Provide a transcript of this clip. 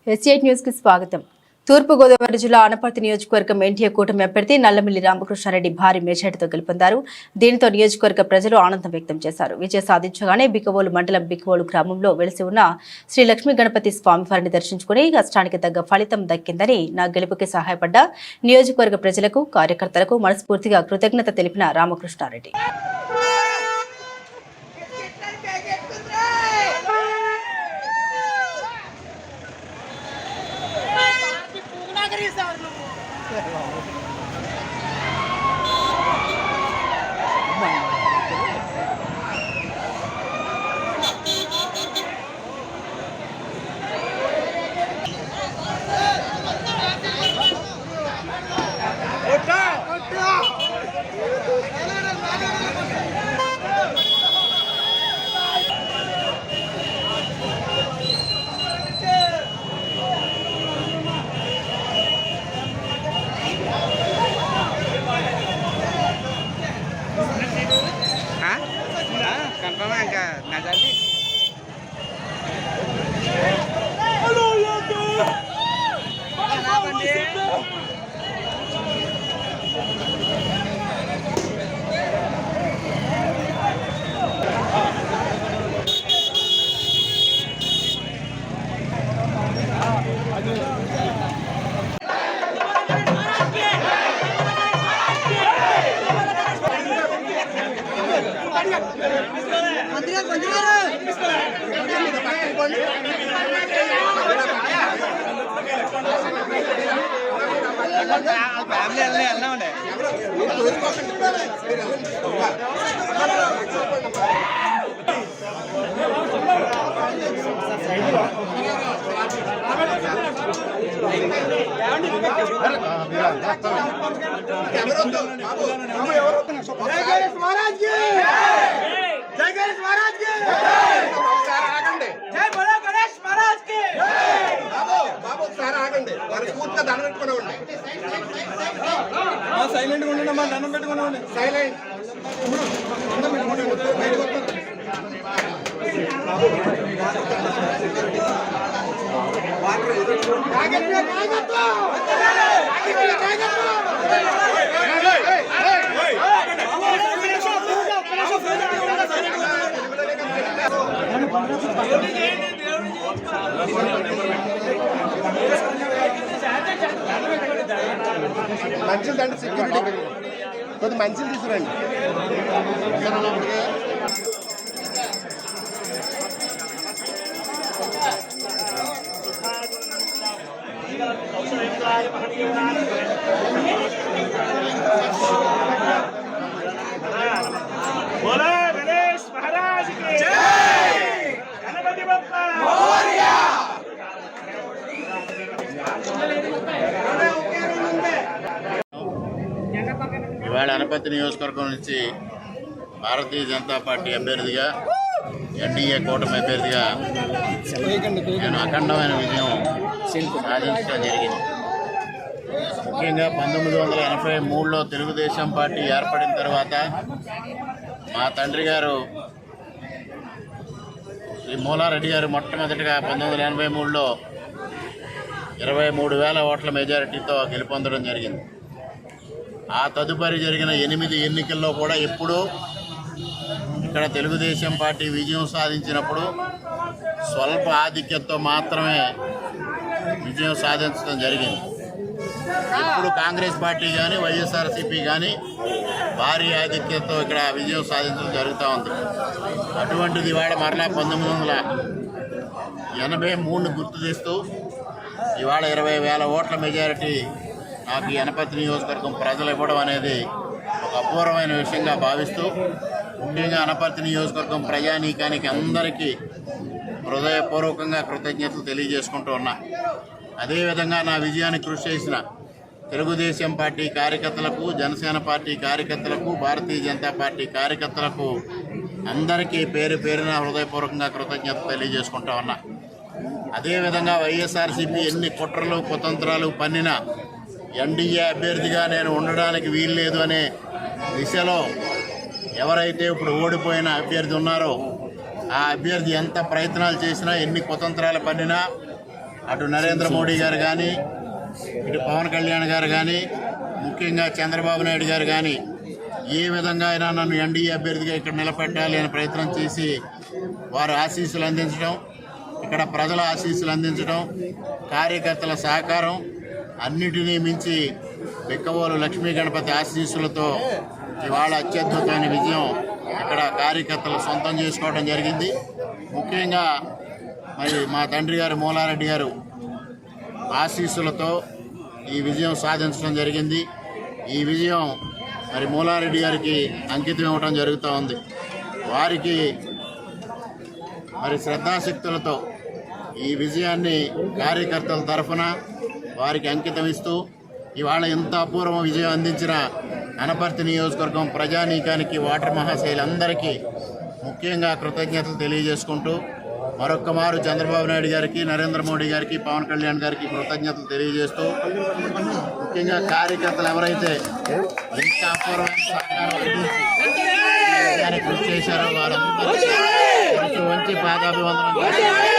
S8 news కి స్వాగతం. తూర్పుగోదావరి జిల్లా అనపర్తి నియోజకవర్గం ఎన్డీఏ కూటమి అభ్యర్థి నల్లమిల్లి రామకృష్ణారెడ్డి భారీ మెజార్టీతో గెలుపొందారు. దీనితో నియోజకవర్గ ప్రజలు ఆనందం వ్యక్తం చేశారు. విజయం సాధించగానే బికవోలు మండలం బికవోలు గ్రామంలో వెలిసి ఉన్న శ్రీ లక్ష్మీ గణపతి స్వామివారిని దర్శించుకుని కష్టానికి తగ్గ ఫలితం దక్కిందని, నా గెలుపుకి సహాయపడ్డ నియోజకవర్గ ప్రజలకు, కార్యకర్తలకు మనస్ఫూర్తిగా కృతజ్ఞత తెలిపిన రామకృష్ణారెడ్డి సైలెంట్ ఉండమ్మా, దండం పెట్టుకున్నామండి. సైలెంట్ మంచిది అంటే సెక్యూరిటీ కొద్ది మంచిది తీసుకురండి. ఇవాళ అనపర్తి నియోజకవర్గం నుంచి భారతీయ జనతా పార్టీ అభ్యర్థిగా, ఎన్డీఏ కూటమి అభ్యర్థిగా నేను అఖండమైన విజయం సాధించడం జరిగింది. ముఖ్యంగా 1983లో తెలుగుదేశం పార్టీ ఏర్పడిన తర్వాత మా తండ్రి గారు శ్రీ మూలారెడ్డి గారు మొట్టమొదటిగా 1983లో 23,000 ఓట్ల మెజారిటీతో గెలుపొందడం జరిగింది. ఆ తదుపరి జరిగిన 8 ఎన్నికల్లో కూడా ఎప్పుడూ ఇక్కడ తెలుగుదేశం పార్టీ విజయం సాధించినప్పుడు స్వల్ప ఆధిక్యతతో మాత్రమే విజయం సాధించడం జరిగింది. ఇప్పుడు కాంగ్రెస్ పార్టీ కానీ వైఎస్ఆర్సీపీ కానీ భారీ ఆధిక్యతతో ఇక్కడ విజయం సాధించడం జరుగుతూ ఉంది. అటువంటిది ఇవాళ మరలా 1983ను గుర్తు చేస్తూ ఇవాళ 20,000 ఓట్ల మెజారిటీ నాకు ఈ అనపర్తి నియోజకవర్గం ప్రజలు ఇవ్వడం అనేది ఒక అపూర్వమైన విషయంగా భావిస్తూ, ముఖ్యంగా అనపర్తి నియోజకవర్గం ప్రజానీకానికి అందరికీ హృదయపూర్వకంగా కృతజ్ఞతలు తెలియజేసుకుంటూ ఉన్నా. అదేవిధంగా నా విజయానికి కృషి చేసిన తెలుగుదేశం పార్టీ కార్యకర్తలకు, జనసేన పార్టీ కార్యకర్తలకు, భారతీయ జనతా పార్టీ కార్యకర్తలకు అందరికీ పేరు పేరున హృదయపూర్వకంగా కృతజ్ఞతలు తెలియజేసుకుంటూ ఉన్నా. అదేవిధంగా వైఎస్ఆర్సీపీ ఎన్ని కుట్రలు కుతంత్రాలు పన్నినా ఎన్డీఏ అభ్యర్థిగా నేను ఉండడానికి వీల్లేదు అనే దిశలో ఎవరైతే ఇప్పుడు ఓడిపోయిన అభ్యర్థి ఉన్నారో ఆ అభ్యర్థి ఎంత ప్రయత్నాలు చేసినా, ఎన్ని కుతంత్రాలు పన్నినా అటు నరేంద్ర మోడీ గారు కానీ, ఇటు పవన్ కళ్యాణ్ గారు కానీ, ముఖ్యంగా చంద్రబాబు నాయుడు గారు కానీ ఏ విధంగా అయినా నన్ను ఎన్డీఏ అభ్యర్థిగా ఇక్కడ నిలబెట్టాలి అని ప్రయత్నం చేసి వారు ఆశీస్సులు అందించడం, ఇక్కడ ప్రజల ఆశీస్సులు అందించడం, కార్యకర్తల సహకారం అన్నిటినీ మించి బిక్కవోలు లక్ష్మీ గణపతి ఆశీస్సులతో ఇవాళ అత్యద్భుతమైన విజయం ఇక్కడ కార్యకర్తలు సొంతం చేసుకోవడం జరిగింది. ముఖ్యంగా మరి మా తండ్రి గారు మూలారెడ్డి గారు ఆశీస్సులతో ఈ విజయం సాధించడం జరిగింది. ఈ విజయం మరి మూలారెడ్డి గారికి అంకితం ఇవ్వడం జరుగుతూ ఉంది. వారికి మరి శ్రద్ధాశక్తులతో ఈ విజయాన్ని కార్యకర్తల తరఫున వారికి అంకితం ఇస్తూ ఇవాళ ఇంత అపూర్వ విజయం అందించిన అనపర్తి నియోజకవర్గం ప్రజానీకానికి, ఓటర్ మహాశైలందరికీ ముఖ్యంగా కృతజ్ఞతలు తెలియజేసుకుంటూ మరొక్క మారు చంద్రబాబు నాయుడు గారికి, నరేంద్ర మోడీ గారికి, పవన్ కళ్యాణ్ గారికి కృతజ్ఞతలు తెలియజేస్తూ ముఖ్యంగా కార్యకర్తలు ఎవరైతే ఇంత అపూర్వమైన సహకారం అందించి కృషి చేశారో వారందరికీ వంచి పాదాభివందనం చేస్తారు.